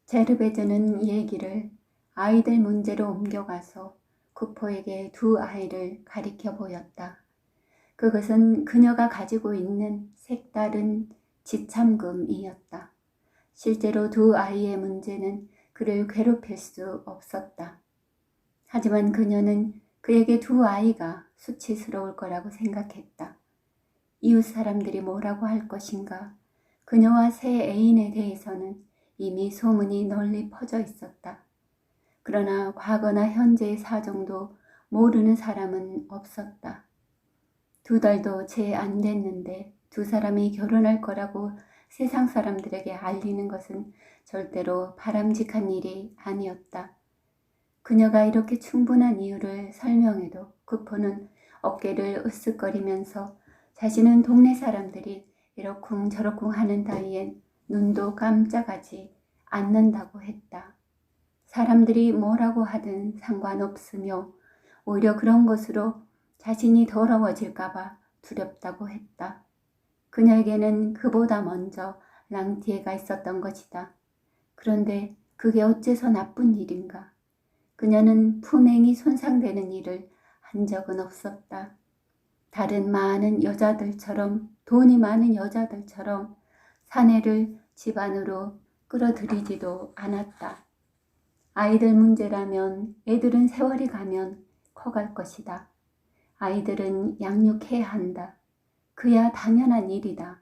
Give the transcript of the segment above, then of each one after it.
제르베즈는 얘기를 아이들 문제로 옮겨가서 쿠퍼에게 두 아이를 가리켜 보였다. 그것은 그녀가 가지고 있는 색다른 지참금이었다. 실제로 두 아이의 문제는 그를 괴롭힐 수 없었다. 하지만 그녀는 그에게 두 아이가 수치스러울 거라고 생각했다. 이웃 사람들이 뭐라고 할 것인가? 그녀와 새 애인에 대해서는 이미 소문이 널리 퍼져 있었다. 그러나 과거나 현재의 사정도 모르는 사람은 없었다. 2달도 채 안 됐는데 두 사람이 결혼할 거라고 세상 사람들에게 알리는 것은 절대로 바람직한 일이 아니었다. 그녀가 이렇게 충분한 이유를 설명해도 쿠퍼는 어깨를 으쓱거리면서 자신은 동네 사람들이 이러쿵저러쿵 하는 따위엔 눈도 깜짝하지 않는다고 했다. 사람들이 뭐라고 하든 상관없으며 오히려 그런 것으로 자신이 더러워질까봐 두렵다고 했다. 그녀에게는 그보다 먼저 랑티에가 있었던 것이다. 그런데 그게 어째서 나쁜 일인가? 그녀는 품행이 손상되는 일을 한 적은 없었다. 다른 많은 여자들처럼, 돈이 많은 여자들처럼 사내를 집안으로 끌어들이지도 않았다. 아이들 문제라면 애들은 세월이 가면 커갈 것이다. 아이들은 양육해야 한다. 그야 당연한 일이다.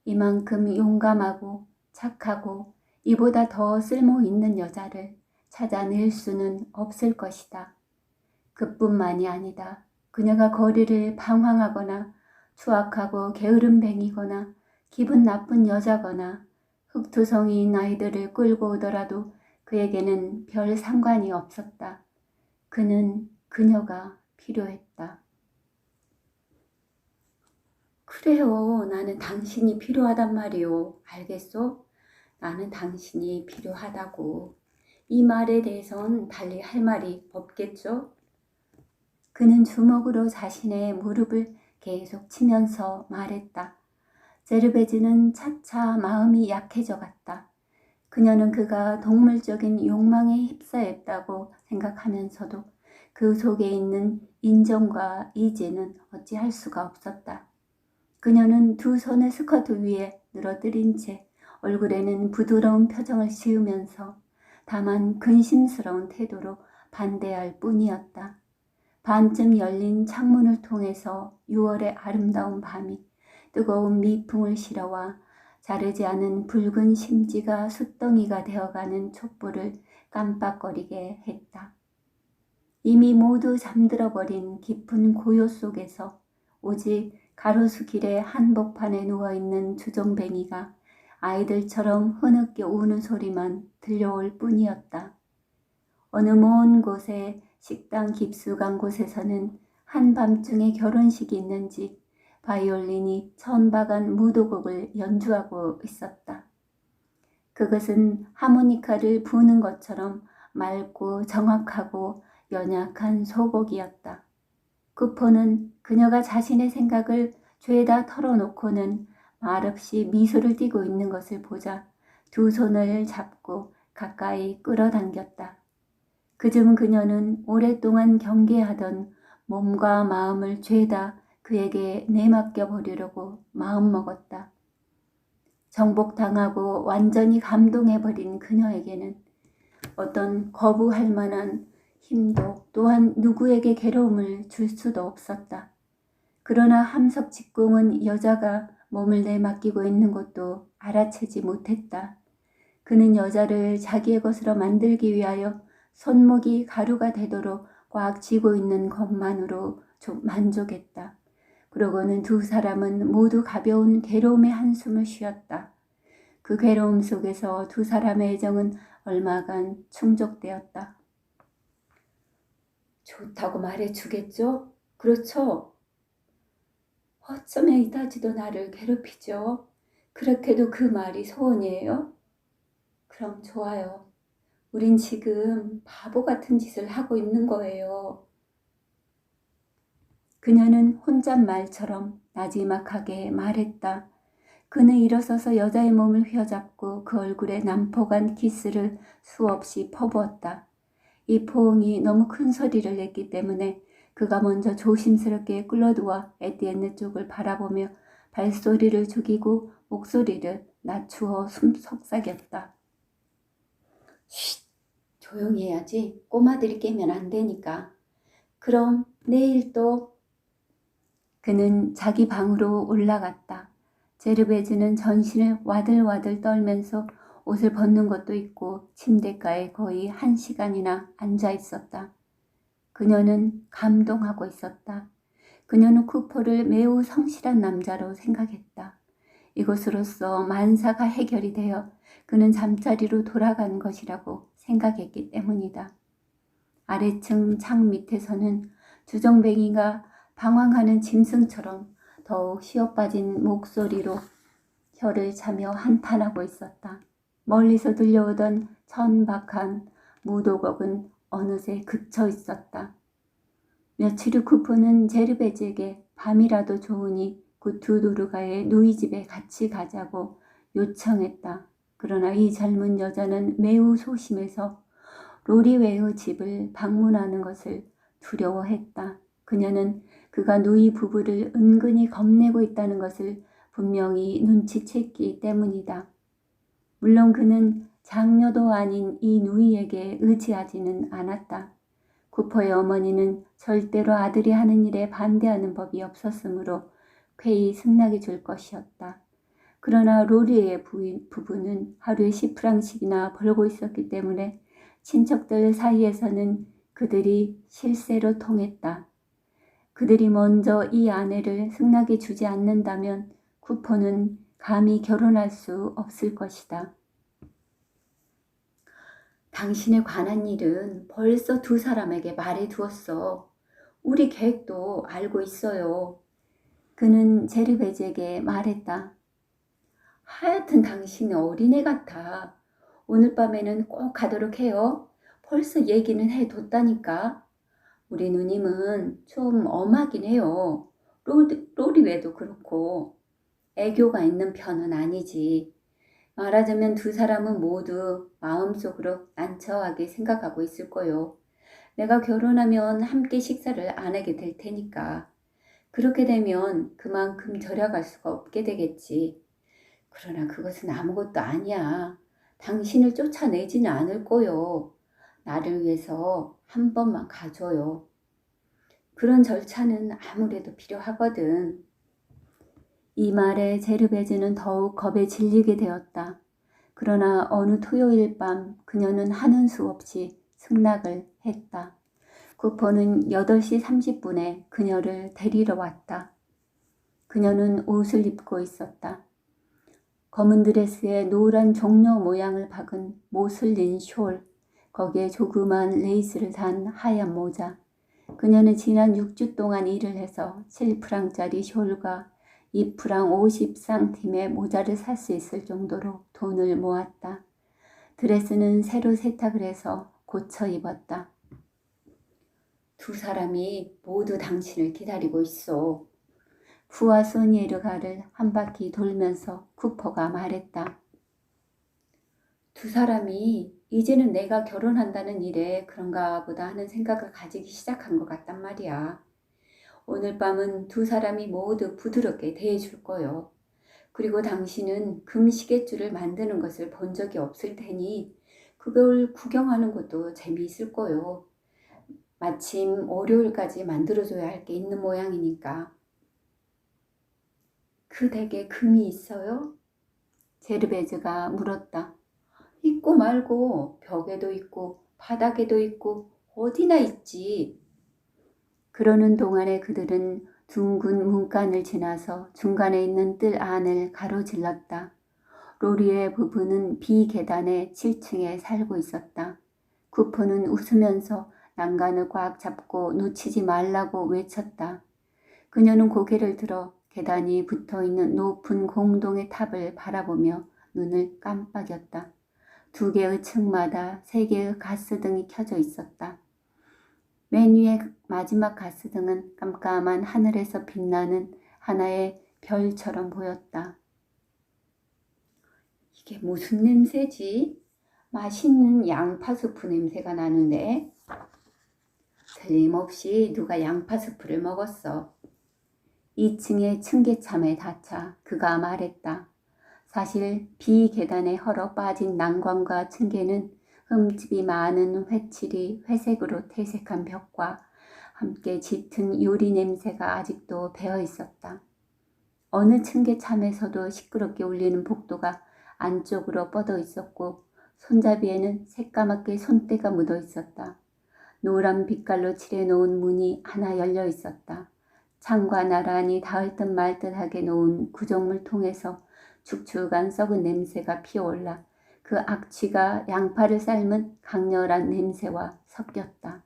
이만큼 용감하고 착하고 이보다 더 쓸모 있는 여자를 찾아낼 수는 없을 것이다. 그뿐만이 아니다. 그녀가 거리를 방황하거나 추악하고 게으름뱅이거나 기분 나쁜 여자거나 흑투성이인 아이들을 끌고 오더라도 그에게는 별 상관이 없었다. 그는 그녀가 필요했다. 그래요. 나는 당신이 필요하단 말이오. 알겠소? 나는 당신이 필요하다고. 이 말에 대해선 달리 할 말이 없겠죠? 그는 주먹으로 자신의 무릎을 계속 치면서 말했다. 제르베즈는 차차 마음이 약해져 갔다. 그녀는 그가 동물적인 욕망에 휩싸였다고 생각하면서도 그 속에 있는 인정과 이제는 어찌할 수가 없었다. 그녀는 두 손을 스커트 위에 늘어뜨린 채 얼굴에는 부드러운 표정을 지으면서 다만 근심스러운 태도로 반대할 뿐이었다. 반쯤 열린 창문을 통해서 6월의 아름다운 밤이 뜨거운 미풍을 실어와 자르지 않은 붉은 심지가 숫덩이가 되어가는 촛불을 깜빡거리게 했다. 이미 모두 잠들어버린 깊은 고요 속에서 오직 가로수길의 한복판에 누워있는 주정뱅이가 아이들처럼 흐느껴 우는 소리만 들려올 뿐이었다. 어느 먼 곳에 식당 깊숙한 곳에서는 한밤중에 결혼식이 있는지 바이올린이 천박한 무도곡을 연주하고 있었다. 그것은 하모니카를 부는 것처럼 맑고 정확하고 연약한 소곡이었다. 쿠퍼는 그녀가 자신의 생각을 죄다 털어놓고는 말없이 미소를 띠고 있는 것을 보자 두 손을 잡고 가까이 끌어당겼다. 그중 그녀는 오랫동안 경계하던 몸과 마음을 죄다 그에게 내맡겨 버리려고 마음먹었다. 정복당하고 완전히 감동해버린 그녀에게는 어떤 거부할 만한 힘도 또한 누구에게 괴로움을 줄 수도 없었다. 그러나 함석 직공은 여자가 몸을 내맡기고 있는 것도 알아채지 못했다. 그는 여자를 자기의 것으로 만들기 위하여 손목이 가루가 되도록 꽉 쥐고 있는 것만으로 좀 만족했다. 그러고는 두 사람은 모두 가벼운 괴로움의 한숨을 쉬었다. 그 괴로움 속에서 두 사람의 애정은 얼마간 충족되었다. 좋다고 말해주겠죠? 그렇죠? 어쩌면 이다지도 나를 괴롭히죠? 그렇게도 그 말이 소원이에요? 그럼 좋아요. 우린 지금 바보 같은 짓을 하고 있는 거예요. 그녀는 혼잣말처럼 나지막하게 말했다. 그는 일어서서 여자의 몸을 휘어잡고 그 얼굴에 난폭한 키스를 수없이 퍼부었다. 이 포옹이 너무 큰 소리를 냈기 때문에 그가 먼저 조심스럽게 꿀러두어 에티엔느 쪽을 바라보며 발소리를 죽이고 목소리를 낮추어 숨 속삭였다. 쉿! 조용히 해야지. 꼬마들이 깨면 안 되니까. 그럼 내일 또. 그는 자기 방으로 올라갔다. 제르베즈는 전신을 와들와들 떨면서 옷을 벗는 것도 있고 침대가에 거의 1시간이나 앉아 있었다. 그녀는 감동하고 있었다. 그녀는 쿠퍼를 매우 성실한 남자로 생각했다. 이것으로써 만사가 해결이 되어 그는 잠자리로 돌아간 것이라고 생각했기 때문이다. 아래층 창 밑에서는 주정뱅이가 방황하는 짐승처럼 더욱 쉬어빠진 목소리로 혀를 차며 한탄하고 있었다. 멀리서 들려오던 천박한 무도곡은 어느새 그쳐 있었다. 며칠 후 쿠퍼는 제르베즈에게 밤이라도 좋으니 구투도르가의 누이집에 같이 가자고 요청했다. 그러나 이 젊은 여자는 매우 소심해서 로리웨의 집을 방문하는 것을 두려워했다. 그녀는 그가 누이 부부를 은근히 겁내고 있다는 것을 분명히 눈치챘기 때문이다. 물론 그는 장녀도 아닌 이 누이에게 의지하지는 않았다. 쿠퍼의 어머니는 절대로 아들이 하는 일에 반대하는 법이 없었으므로 쾌히 승낙해 줄 것이었다. 그러나 로리의 부부는 하루에 10프랑씩이나 벌고 있었기 때문에 친척들 사이에서는 그들이 실세로 통했다. 그들이 먼저 이 아내를 승낙해 주지 않는다면 쿠퍼는 감히 결혼할 수 없을 것이다. 당신에 관한 일은 벌써 2사람에게 말해두었어. 우리 계획도 알고 있어요. 그는 제르베즈에게 말했다. 하여튼 당신은 어린애 같아. 오늘 밤에는 꼭 가도록 해요. 벌써 얘기는 해뒀다니까. 우리 누님은 좀 엄하긴 해요. 로리웨도 그렇고 애교가 있는 편은 아니지. 말하자면 2사람은 모두 마음속으로 난처하게 생각하고 있을 거요. 내가 결혼하면 함께 식사를 안 하게 될 테니까. 그렇게 되면 그만큼 절약할 수가 없게 되겠지. 그러나 그것은 아무것도 아니야. 당신을 쫓아내지는 않을 거요. 나를 위해서 한 번만 가줘요. 그런 절차는 아무래도 필요하거든. 이 말에 제르베즈는 더욱 겁에 질리게 되었다. 그러나 어느 토요일 밤 그녀는 하는 수 없이 승낙을 했다. 쿠퍼는 8시 30분에 그녀를 데리러 왔다. 그녀는 옷을 입고 있었다. 검은 드레스에 노란 종려 모양을 박은 모슬린 숄, 거기에 조그만 레이스를 단 하얀 모자. 그녀는 지난 6주 동안 일을 해서 7프랑짜리 숄과 2프랑 50상팀의 모자를 살 수 있을 정도로 돈을 모았다. 드레스는 새로 세탁을 해서 고쳐 입었다. 2사람이 모두 당신을 기다리고 있어. 부하 소니에르가를 한 바퀴 돌면서 쿠퍼가 말했다. 2사람이 이제는 내가 결혼한다는 일에 그런가 보다 하는 생각을 가지기 시작한 것 같단 말이야. 오늘 밤은 2사람이 모두 부드럽게 대해줄 거요. 그리고 당신은 금시계줄을 만드는 것을 본 적이 없을 테니 그걸 구경하는 것도 재미있을 거요. 마침 월요일까지 만들어줘야 할 게 있는 모양이니까. 그 댁에 금이 있어요? 제르베즈가 물었다. 있고 말고 벽에도 있고 바닥에도 있고 어디나 있지. 그러는 동안에 그들은 둥근 문간을 지나서 중간에 있는 뜰 안을 가로질렀다. 로리의 부부는 비계단의 7층에 살고 있었다. 쿠퍼는 웃으면서 난간을 꽉 잡고 놓치지 말라고 외쳤다. 그녀는 고개를 들어 계단이 붙어있는 높은 공동의 탑을 바라보며 눈을 깜빡였다. 2개의 층마다 3개의 가스등이 켜져 있었다. 맨 위의 마지막 가스등은 깜깜한 하늘에서 빛나는 하나의 별처럼 보였다. 이게 무슨 냄새지? 맛있는 양파 수프 냄새가 나는데? 틀림없이 누가 양파 수프를 먹었어. 2층의 층계참에 닫자 그가 말했다. 사실 비계단에 헐어 빠진 난관과 층계는 흠집이 많은 회칠이 회색으로 퇴색한 벽과 함께 짙은 유리 냄새가 아직도 배어 있었다. 어느 층계참에서도 시끄럽게 울리는 복도가 안쪽으로 뻗어 있었고 손잡이에는 새까맣게 손때가 묻어 있었다. 노란 빛깔로 칠해놓은 문이 하나 열려 있었다. 창과 나란히 닿을 듯 말 듯하게 놓은 구정물 통에서 축축한 썩은 냄새가 피어올라 그 악취가 양파를 삶은 강렬한 냄새와 섞였다.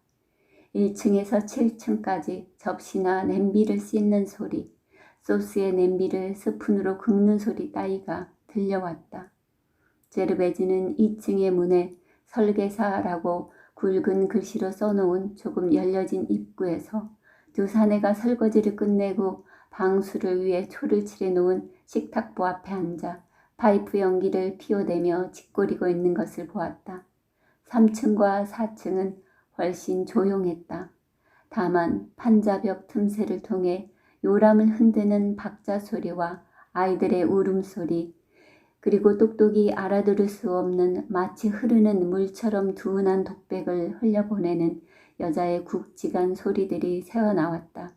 1층에서 7층까지 접시나 냄비를 씻는 소리, 소스의 냄비를 스푼으로 긁는 소리 따위가 들려왔다. 제르베즈는 2층의 문에 설계사라고 굵은 글씨로 써놓은 조금 열려진 입구에서 두 사내가 설거지를 끝내고 방수를 위해 초를 칠해놓은 식탁보 앞에 앉아 파이프 연기를 피워대며 짓거리고 있는 것을 보았다. 3층과 4층은 훨씬 조용했다. 다만 판자벽 틈새를 통해 요람을 흔드는 박자 소리와 아이들의 울음소리, 그리고 똑똑이 알아들을 수 없는 마치 흐르는 물처럼 둔한 독백을 흘려보내는 여자의 굵직한 소리들이 새어나왔다.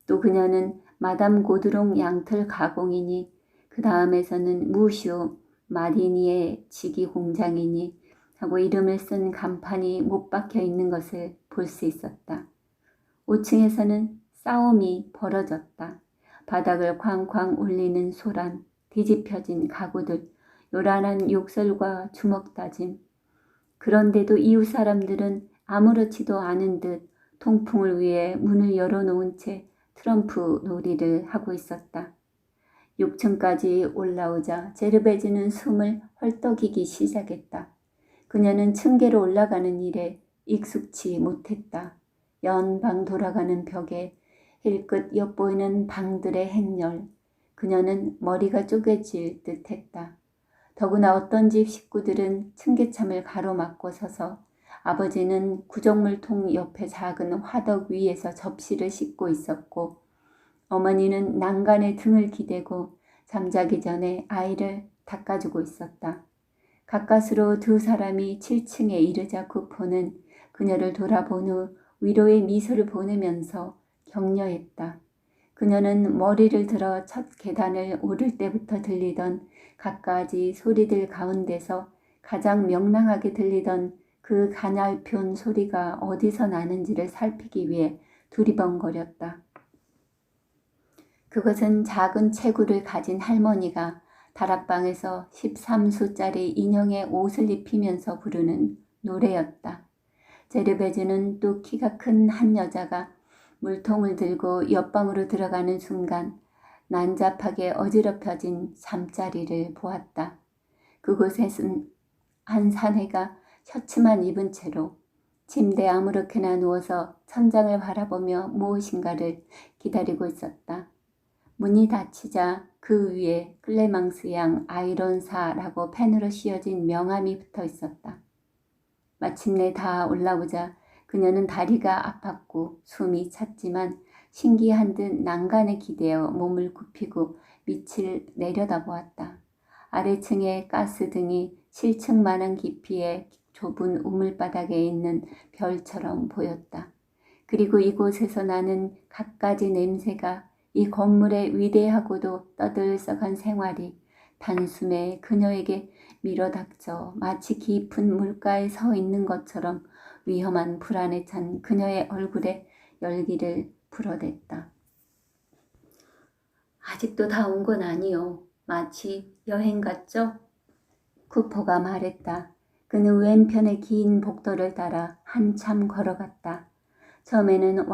또 그녀는 마담 고드롱 양털 가공이니 그 다음에서는 무슈 마디니의 지기 공장이니 하고 이름을 쓴 간판이 못 박혀 있는 것을 볼 수 있었다. 5층에서는 싸움이 벌어졌다. 바닥을 쾅쾅 울리는 소란, 뒤집혀진 가구들, 요란한 욕설과 주먹다짐. 그런데도 이웃 사람들은 아무렇지도 않은 듯 통풍을 위해 문을 열어놓은 채 트럼프 놀이를 하고 있었다. 6층까지 올라오자 제르베즈는 숨을 헐떡이기 시작했다. 그녀는 층계로 올라가는 일에 익숙치 못했다. 연방 돌아가는 벽에 힐끗 엿보이는 방들의 행렬. 그녀는 머리가 쪼개질 듯했다. 더구나 어떤 집 식구들은 층계참을 가로막고 서서 아버지는 구정물통 옆에 작은 화덕 위에서 접시를 씻고 있었고 어머니는 난간에 등을 기대고 잠자기 전에 아이를 닦아주고 있었다. 가까스로 두 사람이 7층에 이르자 쿠포는 그녀를 돌아본 후 위로의 미소를 보내면서 격려했다. 그녀는 머리를 들어 첫 계단을 오를 때부터 들리던 갖가지 소리들 가운데서 가장 명랑하게 들리던 그 가냘픈 소리가 어디서 나는지를 살피기 위해 두리번거렸다. 그것은 작은 체구를 가진 할머니가 다락방에서 13수짜리 인형의 옷을 입히면서 부르는 노래였다. 제르베즈는 또 키가 큰 한 여자가 물통을 들고 옆방으로 들어가는 순간 난잡하게 어지럽혀진 잠자리를 보았다. 그곳에는 한 사내가 셔츠만 입은 채로 침대에 아무렇게나 누워서 천장을 바라보며 무엇인가를 기다리고 있었다. 문이 닫히자 그 위에 클레망스 양 아이론사라고 펜으로 씌어진 명함이 붙어 있었다. 마침내 다 올라오자 그녀는 다리가 아팠고 숨이 찼지만 신기한 듯 난간에 기대어 몸을 굽히고 밑을 내려다보았다. 아래층의 가스등이 7층만한 깊이의 좁은 우물바닥에 있는 별처럼 보였다. 그리고 이곳에서 나는 갖가지 냄새가 이 건물의 위대하고도 떠들썩한 생활이 단숨에 그녀에게 밀어닥쳐 마치 깊은 물가에 서 있는 것처럼 위험한 불안에 찬 그녀의 얼굴에 열기를 불어댔다. 아직도 다 온 건 아니요. 마치 여행 같죠? 쿠퍼가 말했다. 그는 왼편의 긴 복도를 따라 한참 걸어갔다. 처음에는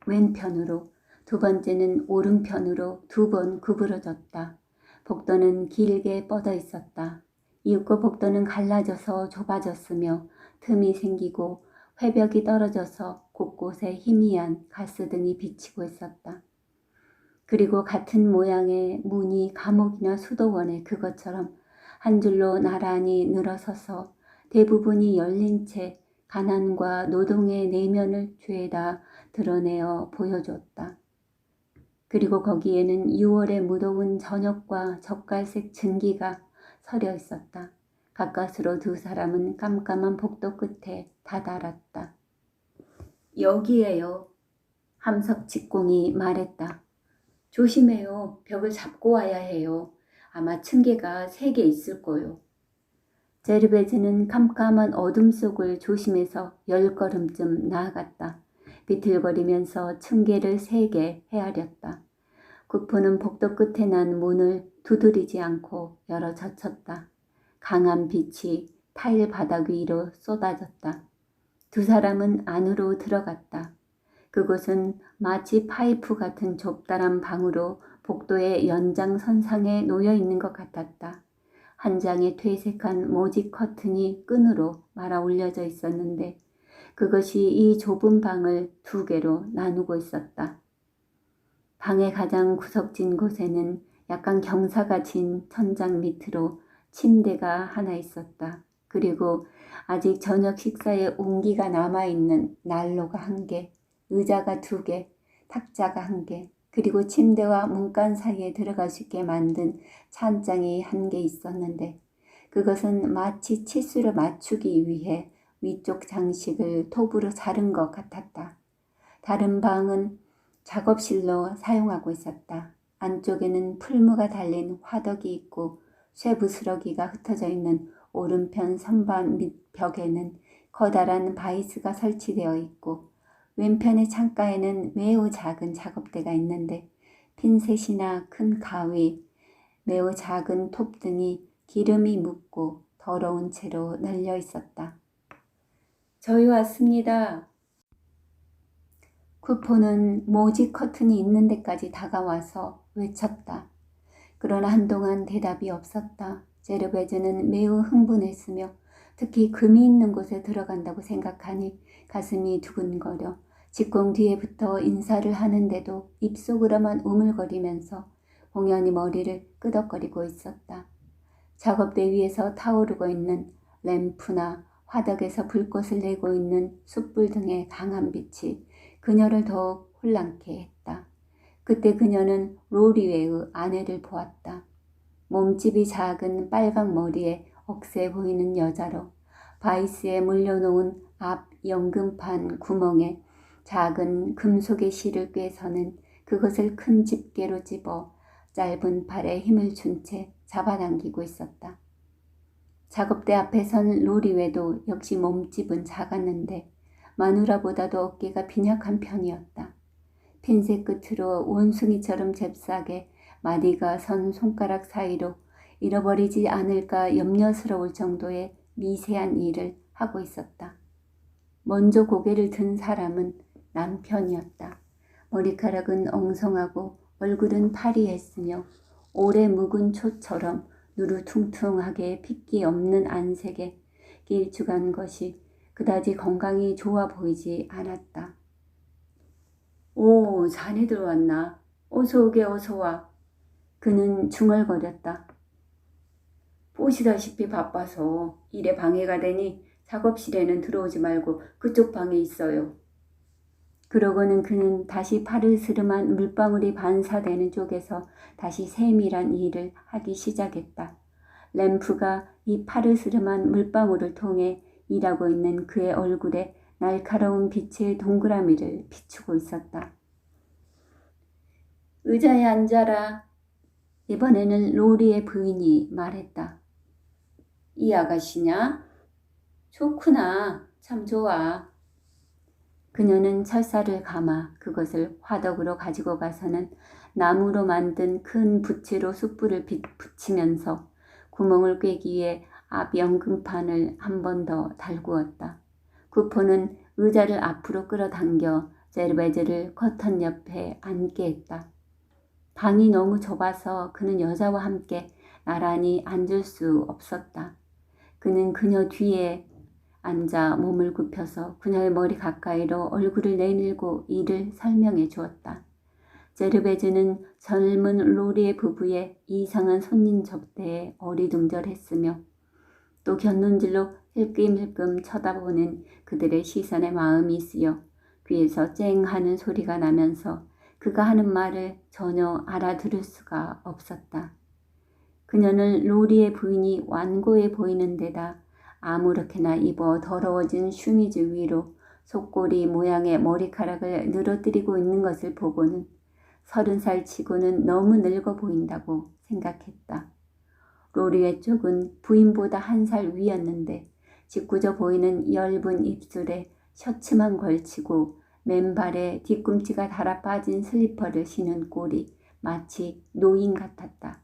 왼편으로, 두 번째는 오른편으로 2번 구부러졌다. 복도는 길게 뻗어 있었다. 이윽고 복도는 갈라져서 좁아졌으며 틈이 생기고 회벽이 떨어져서 곳곳에 희미한 가스등이 비치고 있었다. 그리고 같은 모양의 문이 감옥이나 수도원에 그것처럼 한 줄로 나란히 늘어서서 대부분이 열린 채 가난과 노동의 내면을 죄다 드러내어 보여줬다. 그리고 거기에는 6월의 무더운 저녁과 젓갈색 증기가 서려 있었다. 가까스로 두 사람은 깜깜한 복도 끝에 다다랐다. 여기에요. 함석 직공이 말했다. 조심해요. 벽을 잡고 와야 해요. 아마 층계가 3개 있을 거요. 제르베즈는 깜깜한 어둠 속을 조심해서 10걸음쯤 나아갔다. 비틀거리면서 층계를 3개 헤아렸다. 구포는 복도 끝에 난 문을 두드리지 않고 열어 젖혔다. 강한 빛이 타일 바닥 위로 쏟아졌다. 두 사람은 안으로 들어갔다. 그곳은 마치 파이프 같은 좁다란 방으로 복도의 연장선상에 놓여 있는 것 같았다. 한 장의 퇴색한 모직 커튼이 끈으로 말아 올려져 있었는데 그것이 이 좁은 방을 2개로 나누고 있었다. 방의 가장 구석진 곳에는 약간 경사가 진 천장 밑으로 침대가 하나 있었다. 그리고 아직 저녁 식사에 온기가 남아있는 난로가 1개, 의자가 2개, 탁자가 1개, 그리고 침대와 문간 사이에 들어갈 수 있게 만든 찬장이 1개 있었는데 그것은 마치 치수를 맞추기 위해 위쪽 장식을 톱으로 자른 것 같았다. 다른 방은 작업실로 사용하고 있었다. 안쪽에는 풀무가 달린 화덕이 있고 쇠부스러기가 흩어져 있는 오른편 선반 밑 벽에는 커다란 바이스가 설치되어 있고 왼편의 창가에는 매우 작은 작업대가 있는데 핀셋이나 큰 가위, 매우 작은 톱 등이 기름이 묻고 더러운 채로 널려 있었다. 저희 왔습니다. 쿠포는 모직 커튼이 있는 데까지 다가와서 외쳤다. 그러나 한동안 대답이 없었다. 제르베즈는 매우 흥분했으며 특히 금이 있는 곳에 들어간다고 생각하니 가슴이 두근거려 직공 뒤에 붙어 인사를 하는데도 입속으로만 우물거리면서 공연히 머리를 끄덕거리고 있었다. 작업대 위에서 타오르고 있는 램프나 화덕에서 불꽃을 내고 있는 숯불 등의 강한 빛이 그녀를 더욱 혼란케 했다. 그때 그녀는 로리웨의 아내를 보았다. 몸집이 작은 빨강 머리에 억세 보이는 여자로 바이스에 물려놓은 앞 연금판 구멍에 작은 금속의 실을 꿰서는 그것을 큰 집게로 집어 짧은 팔에 힘을 준 채 잡아당기고 있었다. 작업대 앞에 선 로리웨도 역시 몸집은 작았는데 마누라보다도 어깨가 빈약한 편이었다. 핀셋 끝으로 원숭이처럼 잽싸게 마디가 선 손가락 사이로 잃어버리지 않을까 염려스러울 정도의 미세한 일을 하고 있었다. 먼저 고개를 든 사람은 남편이었다. 머리카락은 엉성하고 얼굴은 파리했으며 오래 묵은 초처럼 누루퉁퉁하게 핏기 없는 안색에 길쭉한 것이 그다지 건강이 좋아 보이지 않았다. 오, 자네들 왔나? 어서 오게 어서 와. 그는 중얼거렸다. 보시다시피 바빠서 일에 방해가 되니 작업실에는 들어오지 말고 그쪽 방에 있어요. 그러고는 그는 다시 파르스름한 물방울이 반사되는 쪽에서 다시 세밀한 일을 하기 시작했다. 램프가 이 파르스름한 물방울을 통해 일하고 있는 그의 얼굴에 날카로운 빛의 동그라미를 비추고 있었다. 의자에 앉아라. 이번에는 로리의 부인이 말했다. 이 아가씨냐? 좋구나. 참 좋아. 그녀는 철사를 감아 그것을 화덕으로 가지고 가서는 나무로 만든 큰 부채로 숯불을 붙이면서 구멍을 꿰기 위해 앞 연금판을 한 번 더 달구었다. 구포는 의자를 앞으로 끌어당겨 제르베즈를 커튼 옆에 앉게 했다. 방이 너무 좁아서 그는 여자와 함께 나란히 앉을 수 없었다. 그는 그녀 뒤에 앉아 몸을 굽혀서 그녀의 머리 가까이로 얼굴을 내밀고 일을 설명해 주었다. 제르베즈는 젊은 로리의 부부의 이상한 손님 접대에 어리둥절했으며 또 곁눈질로 힐끔힐끔 쳐다보는 그들의 시선에 마음이 쓰여 귀에서 쨍 하는 소리가 나면서 그가 하는 말을 전혀 알아들을 수가 없었다. 그녀는 로리의 부인이 완고해 보이는 데다 아무렇게나 입어 더러워진 슈미즈 위로 속꼬리 모양의 머리카락을 늘어뜨리고 있는 것을 보고는 30살 치고는 너무 늙어 보인다고 생각했다. 로리의 쪽은 부인보다 1살 위였는데 짓궂어 보이는 엷은 입술에 셔츠만 걸치고 맨발에 뒤꿈치가 달아 빠진 슬리퍼를 신은 꼴이 마치 노인 같았다.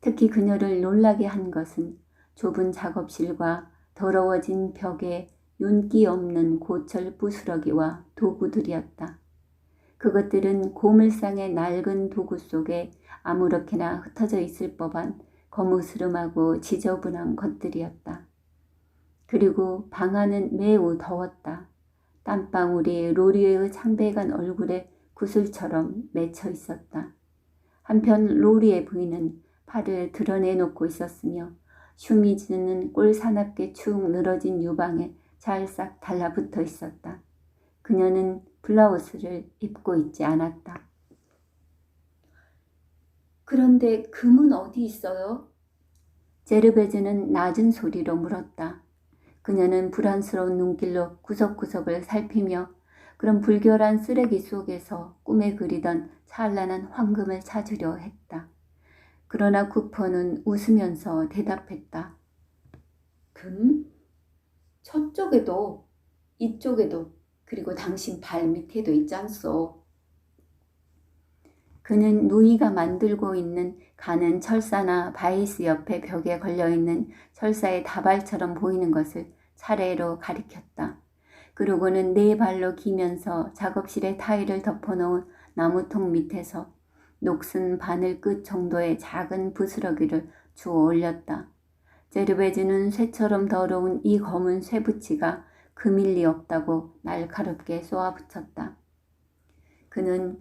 특히 그녀를 놀라게 한 것은 좁은 작업실과 더러워진 벽에 윤기 없는 고철 부스러기와 도구들이었다. 그것들은 고물상의 낡은 도구 속에 아무렇게나 흩어져 있을 법한 거무스름하고 지저분한 것들이었다. 그리고 방 안은 매우 더웠다. 땀방울이 로리의 창백한 얼굴에 구슬처럼 맺혀 있었다. 한편 로리의 부인은 팔을 드러내놓고 있었으며 슈미즈는 꼴사납게 축 늘어진 유방에 찰싹 달라붙어 있었다. 그녀는 블라우스를 입고 있지 않았다. 그런데 금은 어디 있어요? 제르베즈는 낮은 소리로 물었다. 그녀는 불안스러운 눈길로 구석구석을 살피며 그런 불결한 쓰레기 속에서 꿈에 그리던 찬란한 황금을 찾으려 했다. 그러나 쿠퍼는 웃으면서 대답했다. 금? 저쪽에도 이쪽에도 그리고 당신 발 밑에도 있지 않소. 그는 누이가 만들고 있는 가는 철사나 바이스 옆에 벽에 걸려있는 철사의 다발처럼 보이는 것을 차례로 가리켰다. 그러고는 네 발로 기면서 작업실의 타일을 덮어놓은 나무통 밑에서 녹슨 바늘 끝 정도의 작은 부스러기를 주워 올렸다. 제르베즈는 쇠처럼 더러운 이 검은 쇠붙이가 금일 리 없다고 날카롭게 쏘아붙였다. 그는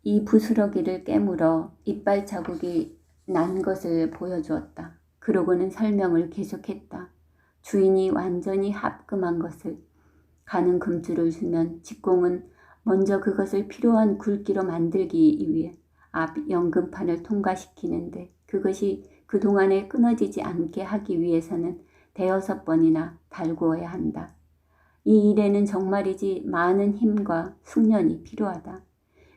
이 부스러기를 깨물어 이빨 자국이 난 것을 보여주었다. 그러고는 설명을 계속했다. 주인이 완전히 합금한 것을 가는 금줄을 주면 직공은 먼저 그것을 필요한 굵기로 만들기 위해 앞 연금판을 통과시키는데 그것이 그동안에 끊어지지 않게 하기 위해서는 5번이나 달구어야 한다. 이 일에는 정말이지 많은 힘과 숙련이 필요하다.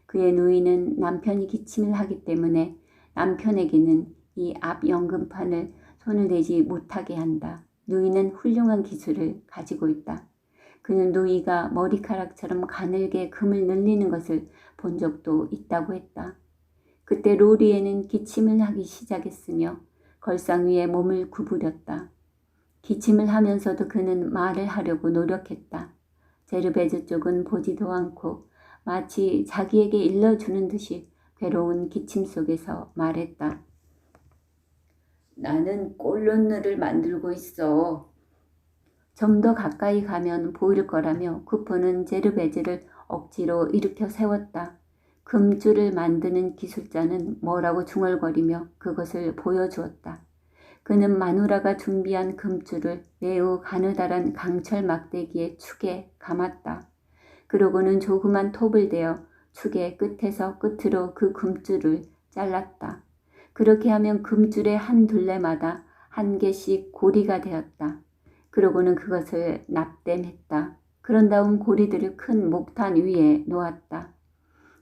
그의 누이는 남편이 기침을 하기 때문에 남편에게는 이 앞 연금판을 손을 대지 못하게 한다. 누이는 훌륭한 기술을 가지고 있다. 그는 누이가 머리카락처럼 가늘게 금을 늘리는 것을 본 적도 있다고 했다. 그때 로리에는 기침을 하기 시작했으며 걸상 위에 몸을 구부렸다. 기침을 하면서도 그는 말을 하려고 노력했다. 제르베즈 쪽은 보지도 않고 마치 자기에게 일러주는 듯이 괴로운 기침 속에서 말했다. 나는 꼴론느를 만들고 있어. 좀 더 가까이 가면 보일 거라며 쿠퍼는 제르베즈를 억지로 일으켜 세웠다. 금줄을 만드는 기술자는 뭐라고 중얼거리며 그것을 보여주었다. 그는 마누라가 준비한 금줄을 매우 가느다란 강철 막대기의 축에 감았다. 그러고는 조그만 톱을 대어 축의 끝에서 끝으로 그 금줄을 잘랐다. 그렇게 하면 금줄의 한 둘레마다 한 개씩 고리가 되었다. 그러고는 그것을 납땜했다. 그런 다음 고리들을 큰 목탄 위에 놓았다.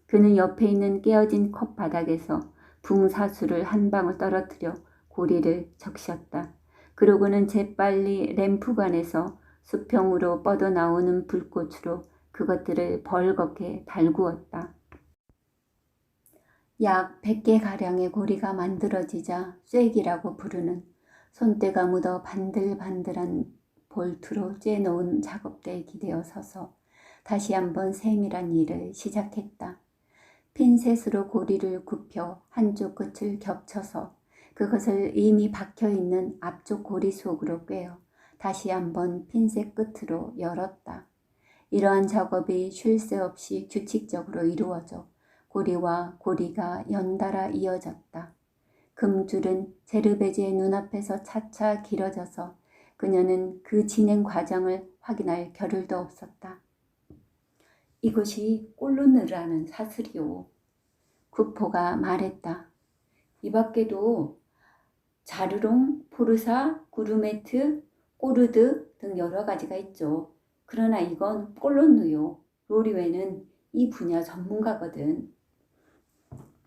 그는 옆에 있는 깨어진 컵 바닥에서 붕사수를 한 방울 떨어뜨려 고리를 적셨다. 그러고는 재빨리 램프관에서 수평으로 뻗어나오는 불꽃으로 그것들을 벌겋게 달구었다. 약 100개가량의 고리가 만들어지자 쐐기라고 부르는 손때가 묻어 반들반들한 볼트로 쬐놓은 작업대에 기대어 서서 다시 한번 세밀한 일을 시작했다. 핀셋으로 고리를 굽혀 한쪽 끝을 겹쳐서 그것을 이미 박혀있는 앞쪽 고리 속으로 꿰어 다시 한번 핀셋 끝으로 열었다. 이러한 작업이 쉴 새 없이 규칙적으로 이루어져 고리와 고리가 연달아 이어졌다. 금줄은 제르베즈의 눈앞에서 차차 길어져서 그녀는 그 진행 과정을 확인할 겨를도 없었다. 이것이 꼴루느라는 사슬이오. 구포가 말했다. 이 밖에도 자르롱, 포르사, 구르메트, 꼬르드 등 여러 가지가 있죠. 그러나 이건 꼴론누요. 로리웨는 이 분야 전문가거든.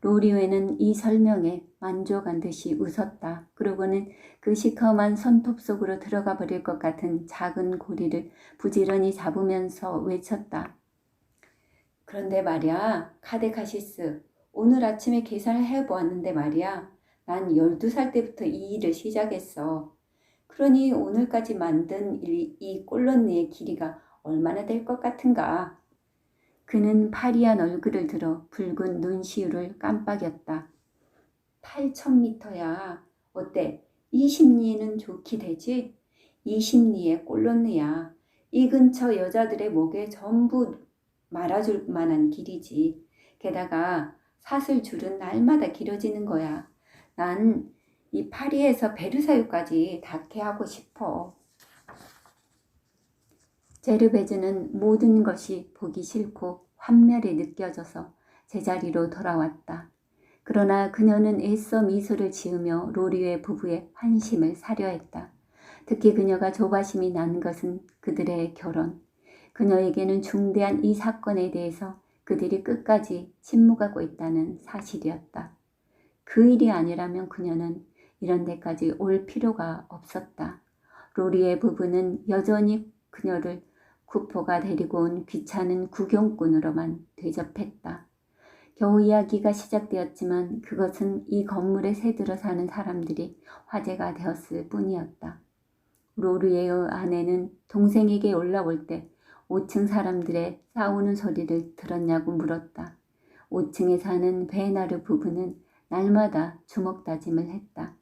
로리웨는 이 설명에 만족한 듯이 웃었다. 그러고는 그 시커먼 손톱 속으로 들어가 버릴 것 같은 작은 고리를 부지런히 잡으면서 외쳤다. 그런데 말이야, 카데카시스. 오늘 아침에 계산을 해보았는데 말이야. 난 12살 때부터 이 일을 시작했어. 그러니 오늘까지 만든 이 꼴론니의 길이가 얼마나 될 것 같은가? 그는 파리한 얼굴을 들어 붉은 눈시울을 깜빡였다. 8,000m야. 어때? 20리는 좋게 되지? 20리의 꼴론니야. 이 근처 여자들의 목에 전부 말아줄 만한 길이지. 게다가 사슬줄은 날마다 길어지는 거야. 난 이 파리에서 베르사유까지 닿게 하고 싶어. 제르베즈는 모든 것이 보기 싫고 환멸이 느껴져서 제자리로 돌아왔다. 그러나 그녀는 애써 미소를 지으며 로리웨 부부의 환심을 사려 했다. 특히 그녀가 조바심이 난 것은 그들의 결혼. 그녀에게는 중대한 이 사건에 대해서 그들이 끝까지 침묵하고 있다는 사실이었다. 그 일이 아니라면 그녀는 이런 데까지 올 필요가 없었다. 로리의 부부는 여전히 그녀를 구포가 데리고 온 귀찮은 구경꾼으로만 대접했다. 겨우 이야기가 시작되었지만 그것은 이 건물에 새들어 사는 사람들이 화제가 되었을 뿐이었다. 로리의 아내는 동생에게 올라올 때 5층 사람들의 싸우는 소리를 들었냐고 물었다. 5층에 사는 베나르 부부는 날마다 주먹다짐을 했다.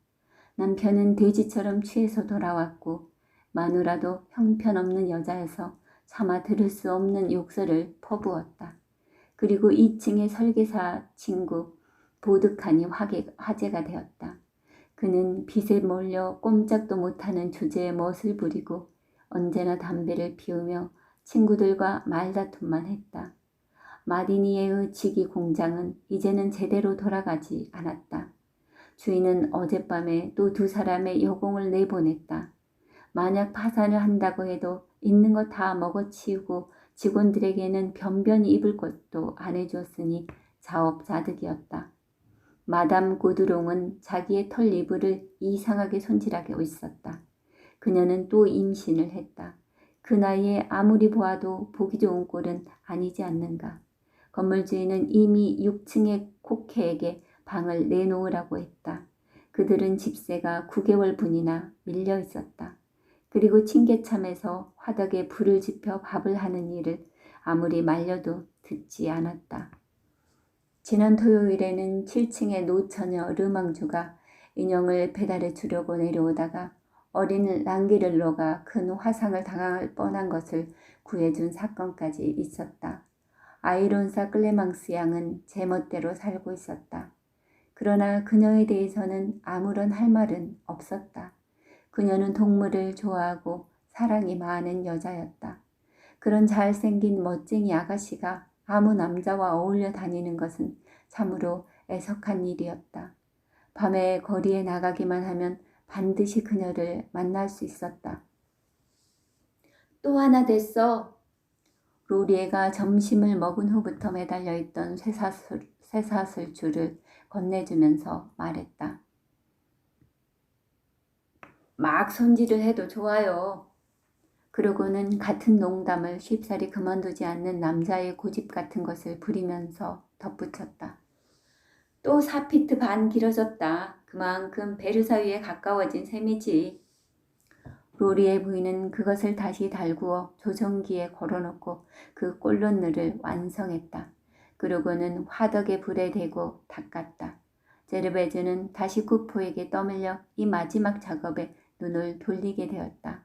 남편은 돼지처럼 취해서 돌아왔고 마누라도 형편없는 여자여서 차마 들을 수 없는 욕설을 퍼부었다. 그리고 2층의 설계사 친구 보드칸이 화제가 되었다. 그는 빚에 몰려 꼼짝도 못하는 주제에 멋을 부리고 언제나 담배를 피우며 친구들과 말다툼만 했다. 마디니에의 지기 공장은 이제는 제대로 돌아가지 않았다. 주인은 어젯밤에 또 2사람의 여공을 내보냈다. 만약 파산을 한다고 해도 있는 거 다 먹어치우고 직원들에게는 변변히 입을 것도 안 해줬으니 자업자득이었다. 마담 고드롱은 자기의 털 이불을 이상하게 손질하고 있었다. 그녀는 또 임신을 했다. 그 나이에 아무리 보아도 보기 좋은 꼴은 아니지 않는가. 건물주인은 이미 6층의 코케에게 방을 내놓으라고 했다. 그들은 집세가 9개월분이나 밀려 있었다. 그리고 층계참에서 화덕에 불을 지펴 밥을 하는 일을 아무리 말려도 듣지 않았다. 지난 토요일에는 7층의 노처녀 르망주가 인형을 배달해 주려고 내려오다가 어린 랑기를로가 큰 화상을 당할 뻔한 것을 구해준 사건까지 있었다. 아이론사 클레망스 양은 제멋대로 살고 있었다. 그러나 그녀에 대해서는 아무런 할 말은 없었다. 그녀는 동물을 좋아하고 사랑이 많은 여자였다. 그런 잘생긴 멋쟁이 아가씨가 아무 남자와 어울려 다니는 것은 참으로 애석한 일이었다. 밤에 거리에 나가기만 하면 반드시 그녀를 만날 수 있었다. 또 하나 됐어. 로리에가 점심을 먹은 후부터 매달려 있던 쇠사슬 줄을 건네주면서 말했다. 막 손질을 해도 좋아요. 그러고는 같은 농담을 쉽사리 그만두지 않는 남자의 고집 같은 것을 부리면서 덧붙였다. 또 4피트 반 길어졌다. 그만큼 베르사유에 가까워진 셈이지. 로리의 부인은 그것을 다시 달구어 조정기에 걸어놓고 그 꼴론느를 완성했다. 그러고는 화덕의 불에 대고 닦았다. 제르베즈는 다시 구포에게 떠밀려 이 마지막 작업에 눈을 돌리게 되었다.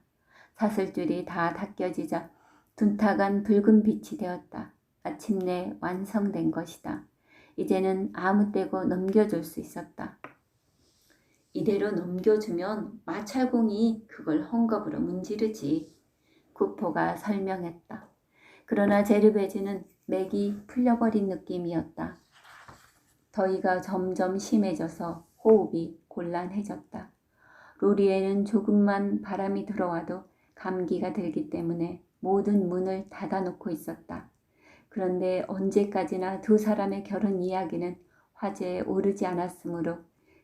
사슬줄이 다 닦여지자 둔탁한 붉은 빛이 되었다. 마침내 완성된 것이다. 이제는 아무 때고 넘겨줄 수 있었다. 이대로 넘겨주면 마찰공이 그걸 헝겊으로 문지르지. 구포가 설명했다. 그러나 제르베즈는 맥이 풀려버린 느낌이었다. 더위가 점점 심해져서 호흡이 곤란해졌다. 로리에는 조금만 바람이 들어와도 감기가 들기 때문에 모든 문을 닫아놓고 있었다. 그런데 언제까지나 두 사람의 결혼 이야기는 화제에 오르지 않았으므로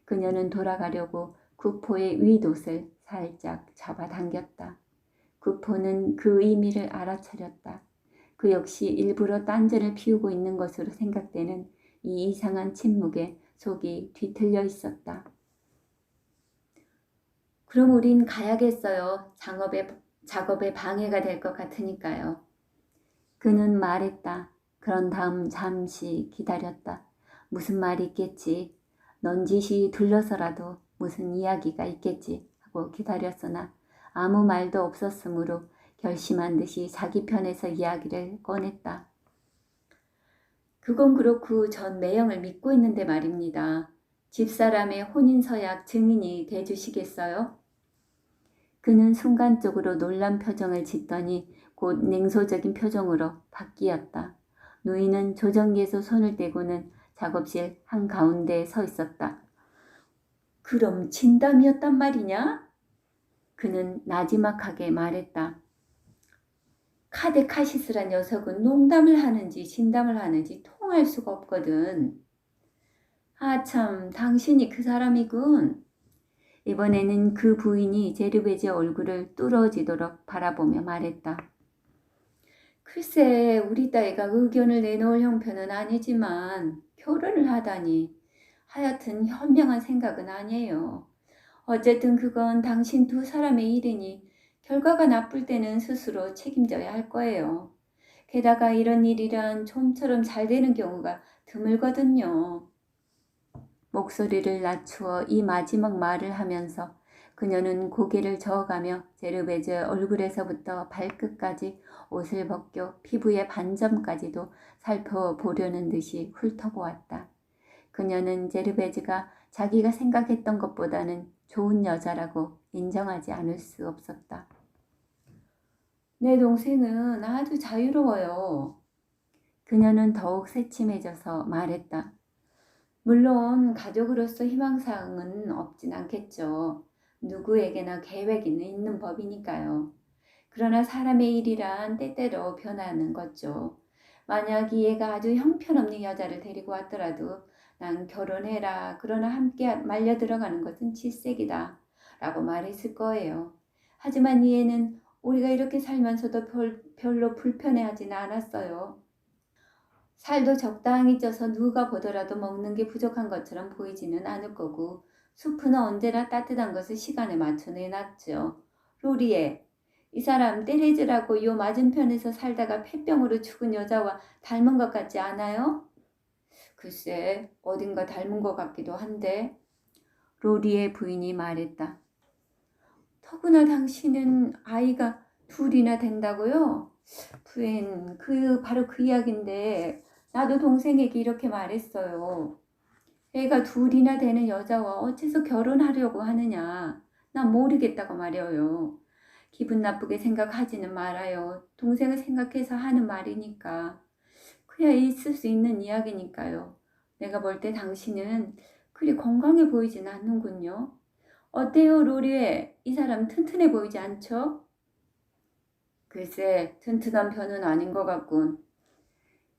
그녀는 돌아가려고 구포의 윗옷을 살짝 잡아당겼다. 구포는 그 의미를 알아차렸다. 그 역시 일부러 딴전을 피우고 있는 것으로 생각되는 이 이상한 침묵에 속이 뒤틀려 있었다. 그럼 우린 가야겠어요. 작업에 방해가 될 것 같으니까요. 그는 말했다. 그런 다음 잠시 기다렸다. 무슨 말이 있겠지. 넌지시 둘러서라도 무슨 이야기가 있겠지 하고 기다렸으나 아무 말도 없었으므로 결심한 듯이 자기 편에서 이야기를 꺼냈다. 그건 그렇고 전 매형을 믿고 있는데 말입니다. 집사람의 혼인서약 증인이 돼주시겠어요? 그는 순간적으로 놀란 표정을 짓더니 곧 냉소적인 표정으로 바뀌었다. 노인은 조정기에서 손을 떼고는 작업실 한가운데에 서 있었다. 그럼 진담이었단 말이냐? 그는 나지막하게 말했다. 카데카시스란 녀석은 농담을 하는지 진담을 하는지 통할 수가 없거든. 참, 당신이 그 사람이군. 이번에는 그 부인이 제르베즈의 얼굴을 뚫어지도록 바라보며 말했다. 글쎄, 우리 딸가 의견을 내놓을 형편은 아니지만 결혼을 하다니 하여튼 현명한 생각은 아니에요. 어쨌든 그건 당신 두 사람의 일이니 결과가 나쁠 때는 스스로 책임져야 할 거예요. 게다가 이런 일이란 좀처럼 잘 되는 경우가 드물거든요. 목소리를 낮추어 이 마지막 말을 하면서 그녀는 고개를 저어가며 제르베즈 얼굴에서부터 발끝까지 옷을 벗겨 피부의 반점까지도 살펴보려는 듯이 훑어보았다. 그녀는 제르베즈가 자기가 생각했던 것보다는 좋은 여자라고 인정하지 않을 수 없었다. 내 동생은 아주 자유로워요. 그녀는 더욱 새침해져서 말했다. 물론 가족으로서 희망사항은 없진 않겠죠. 누구에게나 계획이 있는 법이니까요. 그러나 사람의 일이란 때때로 변하는 거죠. 만약 이 애가 아주 형편없는 여자를 데리고 왔더라도 난 결혼해라. 그러나 함께 말려 들어가는 것은 질색이다. 라고 말했을 거예요. 하지만 이 애는 우리가 이렇게 살면서도 별로 불편해하지는 않았어요. 살도 적당히 쪄서 누가 보더라도 먹는 게 부족한 것처럼 보이지는 않을 거고 수프는 언제나 따뜻한 것을 시간에 맞춰 내놨죠. 로리에, 이 사람 때레즈라고 요 맞은편에서 살다가 폐병으로 죽은 여자와 닮은 것 같지 않아요? 글쎄, 어딘가 닮은 것 같기도 한데. 로리의 부인이 말했다. 더구나 당신은 아이가 둘이나 된다고요? 부인, 바로 그 이야기인데 나도 동생에게 이렇게 말했어요. 애가 둘이나 되는 여자와 어째서 결혼하려고 하느냐. 난 모르겠다고 말해요. 기분 나쁘게 생각하지는 말아요. 동생을 생각해서 하는 말이니까. 그야 있을 수 있는 이야기니까요. 내가 볼 때 당신은 그리 건강해 보이진 않는군요. 어때요, 로리에? 이 사람 튼튼해 보이지 않죠? 글쎄, 튼튼한 편은 아닌 것 같군.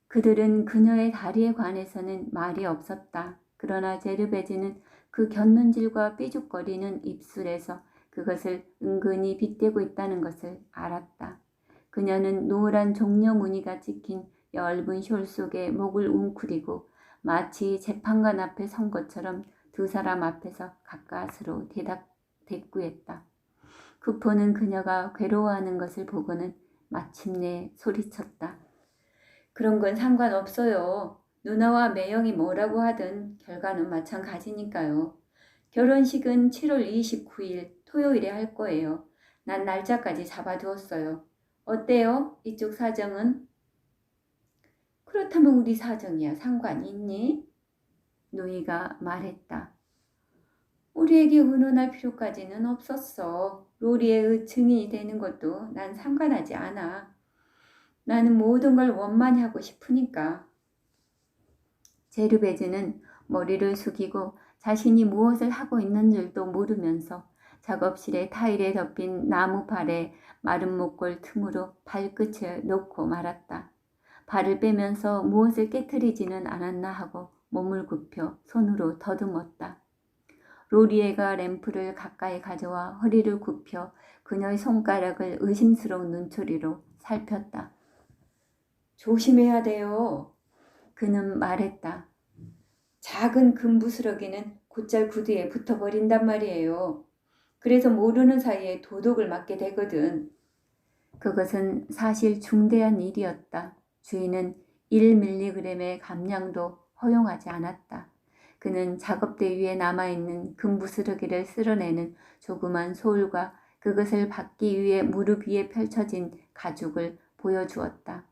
그들은 그녀의 다리에 관해서는 말이 없었다. 그러나 제르베즈는 그 곁눈질과 삐죽거리는 입술에서 그것을 은근히 빗대고 있다는 것을 알았다. 그녀는 노란 종려 무늬가 찍힌 엷은 숄 속에 목을 웅크리고 마치 재판관 앞에 선 것처럼 두 사람 앞에서 가까스로 대꾸했다. 구포는 그녀가 괴로워하는 것을 보고는 마침내 소리쳤다. 그런 건 상관없어요. 누나와 매형이 뭐라고 하든 결과는 마찬가지니까요. 결혼식은 7월 29일 토요일에 할 거예요. 난 날짜까지 잡아두었어요. 어때요? 이쪽 사정은? 그렇다면 우리 사정이야 상관이 있니? 노이가 말했다. 우리에게 의논할 필요까지는 없었어. 로리의 증인이 되는 것도 난 상관하지 않아. 나는 모든 걸 원만히 하고 싶으니까. 제르베즈는 머리를 숙이고 자신이 무엇을 하고 있는 줄도 모르면서 작업실의 타일에 덮인 나무발에 마른 목골 틈으로 발끝을 놓고 말았다. 발을 빼면서 무엇을 깨트리지는 않았나 하고 몸을 굽혀 손으로 더듬었다. 로리에가 램프를 가까이 가져와 허리를 굽혀 그녀의 손가락을 의심스러운 눈초리로 살폈다. 조심해야 돼요. 그는 말했다. 작은 금부스러기는 곧잘 구두에 붙어버린단 말이에요. 그래서 모르는 사이에 도둑을 맞게 되거든. 그것은 사실 중대한 일이었다. 주인은 1mg의 감량도 허용하지 않았다. 그는 작업대 위에 남아있는 금부스러기를 쓸어내는 조그만 소울과 그것을 받기 위해 무릎 위에 펼쳐진 가죽을 보여주었다.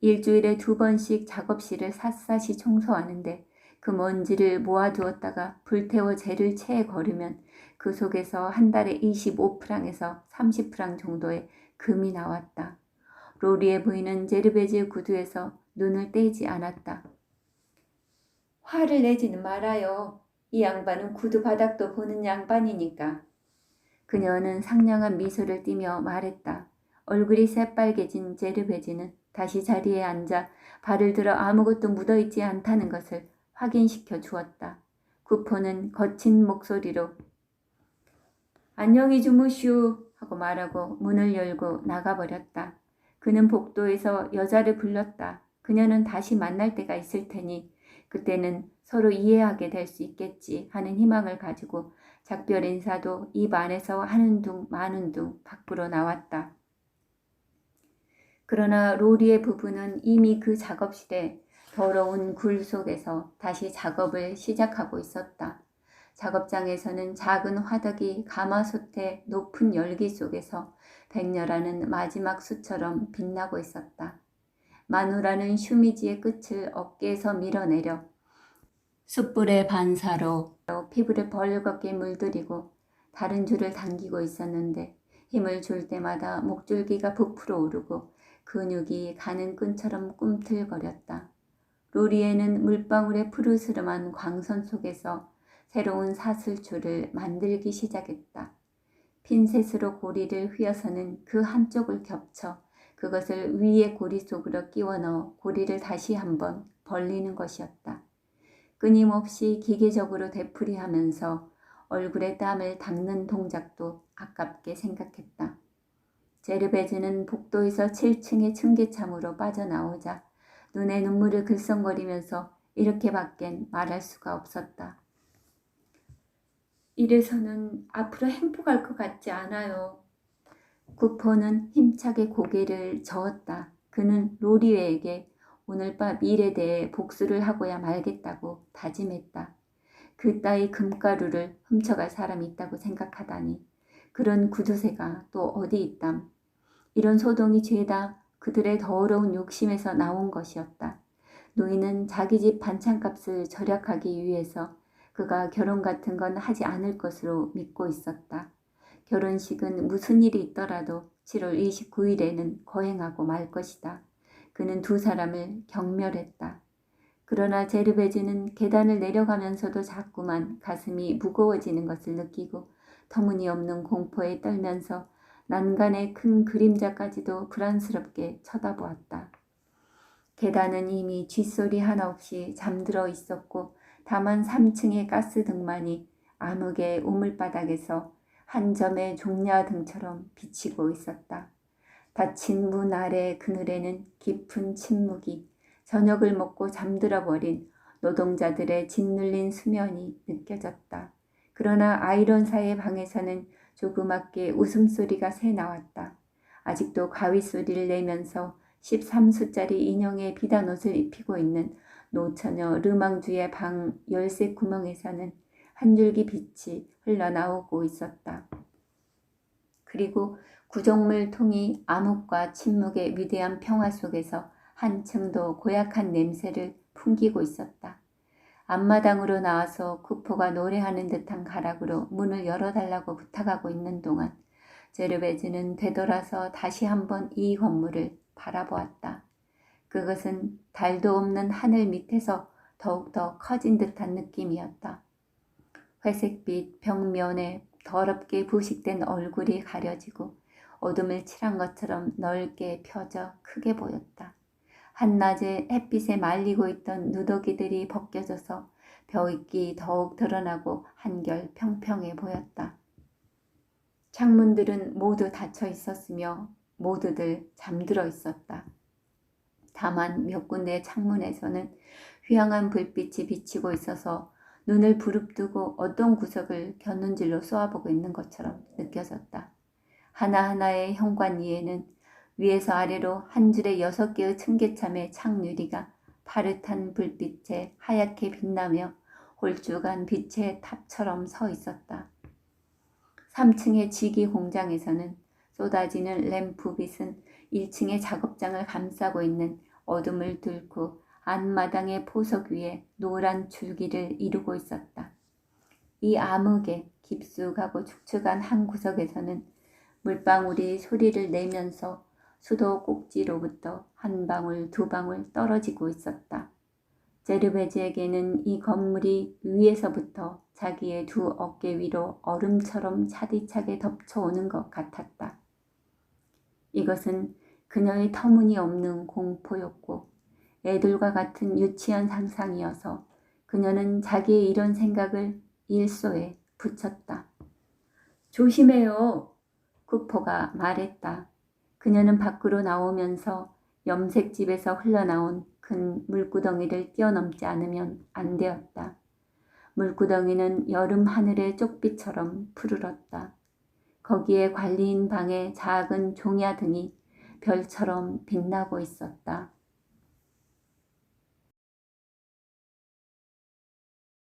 일주일에 2번씩 작업실을 샅샅이 청소하는데 그 먼지를 모아두었다가 불태워 재를 채에 거르면 그 속에서 한 달에 25프랑에서 30프랑 정도의 금이 나왔다. 로리의 부인은 제르베즈의 구두에서 눈을 떼지 않았다. 화를 내지는 말아요. 이 양반은 구두 바닥도 보는 양반이니까. 그녀는 상냥한 미소를 띠며 말했다. 얼굴이 새빨개진 제르베즈는 다시 자리에 앉아 발을 들어 아무것도 묻어있지 않다는 것을 확인시켜 주었다. 구포는 거친 목소리로 안녕히 주무시오 하고 말하고 문을 열고 나가버렸다. 그는 복도에서 여자를 불렀다. 그녀는 다시 만날 때가 있을 테니 그때는 서로 이해하게 될 수 있겠지 하는 희망을 가지고 작별 인사도 입 안에서 하는 둥 마는 둥 밖으로 나왔다. 그러나 로리의 부부는 이미 그 작업실에 더러운 굴 속에서 다시 작업을 시작하고 있었다. 작업장에서는 작은 화덕이 가마솥의 높은 열기 속에서 백렬하는 마지막 수처럼 빛나고 있었다. 마누라는 슈미지의 끝을 어깨에서 밀어내려 숯불의 반사로 피부를 벌겋게 물들이고 다른 줄을 당기고 있었는데 힘을 줄 때마다 목줄기가 부풀어 오르고 근육이 가는 끈처럼 꿈틀거렸다. 로리에는 물방울의 푸르스름한 광선 속에서 새로운 사슬줄을 만들기 시작했다. 핀셋으로 고리를 휘어서는 그 한쪽을 겹쳐 그것을 위의 고리 속으로 끼워 넣어 고리를 다시 한번 벌리는 것이었다. 끊임없이 기계적으로 되풀이하면서 얼굴에 땀을 닦는 동작도 아깝게 생각했다. 제르베즈는 복도에서 7층의 층계참으로 빠져나오자 눈에 눈물을 글썽거리면서 이렇게밖엔 말할 수가 없었다. 이래서는 앞으로 행복할 것 같지 않아요. 구포는 힘차게 고개를 저었다. 그는 로리에게 오늘 밤 일에 대해 복수를 하고야 말겠다고 다짐했다. 그따위 금가루를 훔쳐갈 사람이 있다고 생각하다니. 그런 구두쇠가 또 어디 있담. 이런 소동이 죄다 그들의 더러운 욕심에서 나온 것이었다. 노인은 자기 집 반찬값을 절약하기 위해서 그가 결혼 같은 건 하지 않을 것으로 믿고 있었다. 결혼식은 무슨 일이 있더라도 7월 29일에는 거행하고 말 것이다. 그는 두 사람을 경멸했다. 그러나 제르베즈는 계단을 내려가면서도 자꾸만 가슴이 무거워지는 것을 느끼고 터무니없는 공포에 떨면서 난간의 큰 그림자까지도 불안스럽게 쳐다보았다. 계단은 이미 쥐소리 하나 없이 잠들어 있었고 다만 3층의 가스등만이 암흑의 우물바닥에서 한 점의 종려등처럼 비치고 있었다. 닫힌 문 아래 그늘에는 깊은 침묵이 저녁을 먹고 잠들어버린 노동자들의 짓눌린 수면이 느껴졌다. 그러나 아이론사의 방에서는 조그맣게 웃음소리가 새나왔다. 아직도 가위소리를 내면서 13수짜리 인형의 비단옷을 입히고 있는 노처녀 르망주의 방 열쇠 구멍에서는 한 줄기 빛이 흘러나오고 있었다. 그리고 구정물 통이 암흑과 침묵의 위대한 평화 속에서 한층도 고약한 냄새를 풍기고 있었다. 앞마당으로 나와서 쿠퍼가 노래하는 듯한 가락으로 문을 열어달라고 부탁하고 있는 동안 제르베즈는 되돌아서 다시 한번 이 건물을 바라보았다. 그것은 달도 없는 하늘 밑에서 더욱더 커진 듯한 느낌이었다. 회색빛 벽면에 더럽게 부식된 얼굴이 가려지고 어둠을 칠한 것처럼 넓게 펴져 크게 보였다. 한낮에 햇빛에 말리고 있던 누더기들이 벗겨져서 벽이 더욱 드러나고 한결 평평해 보였다. 창문들은 모두 닫혀 있었으며 모두들 잠들어 있었다. 다만 몇 군데의 창문에서는 휘황한 불빛이 비치고 있어서 눈을 부릅뜨고 어떤 구석을 겨눈질로 쏘아보고 있는 것처럼 느껴졌다. 하나하나의 현관 위에는 위에서 아래로 한 줄의 6개의 층계참의 창유리가 파릇한 불빛에 하얗게 빛나며 홀쭉한 빛의 탑처럼 서 있었다. 3층의 지기 공장에서는 쏟아지는 램프빛은 1층의 작업장을 감싸고 있는 어둠을 뚫고 안마당의 포석 위에 노란 줄기를 이루고 있었다. 이 암흑에 깊숙하고 축축한 한 구석에서는 물방울이 소리를 내면서 수도 꼭지로부터 한 방울 두 방울 떨어지고 있었다. 제르베즈에게는 이 건물이 위에서부터 자기의 두 어깨 위로 얼음처럼 차디차게 덮쳐오는 것 같았다. 이것은 그녀의 터무니없는 공포였고 애들과 같은 유치한 상상이어서 그녀는 자기의 이런 생각을 일소에 붙였다. 조심해요. 쿠퍼가 말했다. 그녀는 밖으로 나오면서 염색집에서 흘러나온 큰 물구덩이를 뛰어넘지 않으면 안 되었다. 물구덩이는 여름 하늘의 쪽빛처럼 푸르렀다. 거기에 관리인 방의 작은 종야등이 별처럼 빛나고 있었다.